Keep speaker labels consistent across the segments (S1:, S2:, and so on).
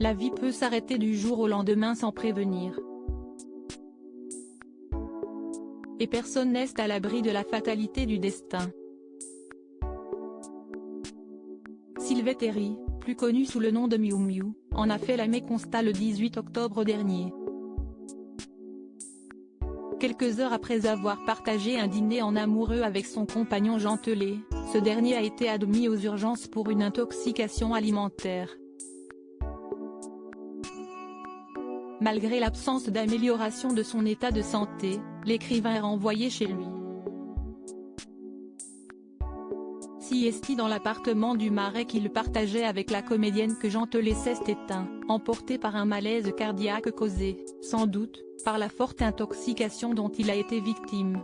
S1: La vie peut s'arrêter du jour au lendemain sans prévenir. Et personne n'est à l'abri de la fatalité du destin. Sylvie Terry, plus connue sous le nom de Miu Miu, en a fait l'amé constat le 18 octobre dernier. Quelques heures après avoir partagé un dîner en amoureux avec son compagnon Jean Telet, ce dernier a été admis aux urgences pour une intoxication alimentaire. Malgré l'absence d'amélioration de son état de santé, l'écrivain est renvoyé chez lui. Siesti dans l'appartement du Marais qu'il partageait avec la comédienne que Jean Telet s'est éteint, emporté par un malaise cardiaque causé, sans doute, par la forte intoxication dont il a été victime.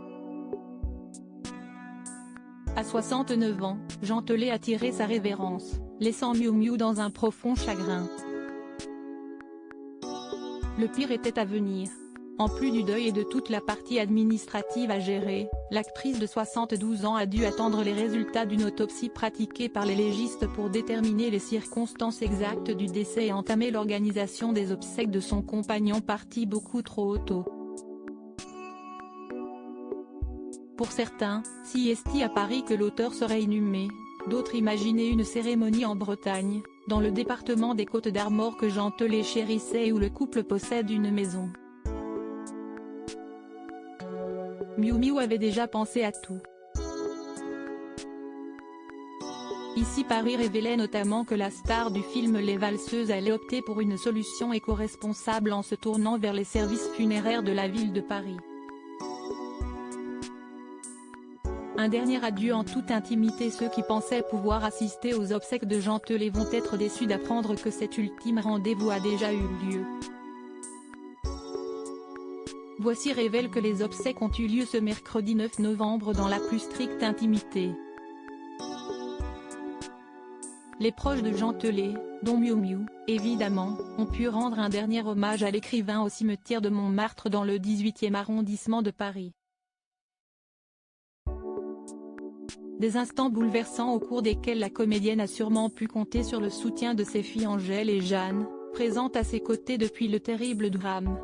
S1: À 69 ans, Jean Telet a tiré sa révérence, laissant Miu Miu dans un profond chagrin. Le pire était à venir. En plus du deuil et de toute la partie administrative à gérer, l'actrice de 72 ans a dû attendre les résultats d'une autopsie pratiquée par les légistes pour déterminer les circonstances exactes du décès et entamer l'organisation des obsèques de son compagnon parti beaucoup trop tôt. Pour certains, Siesti à Paris que l'auteur serait inhumé, d'autres imaginaient une cérémonie en Bretagne, dans le département des Côtes-d'Armor que Jean Telet chérissait et où le couple possède une maison. Miu Miu avait déjà pensé à tout. Ici Paris révélait notamment que la star du film Les Valseuses allait opter pour une solution éco-responsable en se tournant vers les services funéraires de la ville de Paris. Un dernier adieu en toute intimité. Ceux qui pensaient pouvoir assister aux obsèques de Jean Telet vont être déçus d'apprendre que cet ultime rendez-vous a déjà eu lieu. Voici révèle que les obsèques ont eu lieu ce mercredi 9 novembre dans la plus stricte intimité. Les proches de Jean Telet, dont Miu Miu, évidemment, ont pu rendre un dernier hommage à l'écrivain au cimetière de Montmartre dans le 18e arrondissement de Paris. Des instants bouleversants au cours desquels la comédienne a sûrement pu compter sur le soutien de ses filles Angèle et Jeanne, présentes à ses côtés depuis le terrible drame.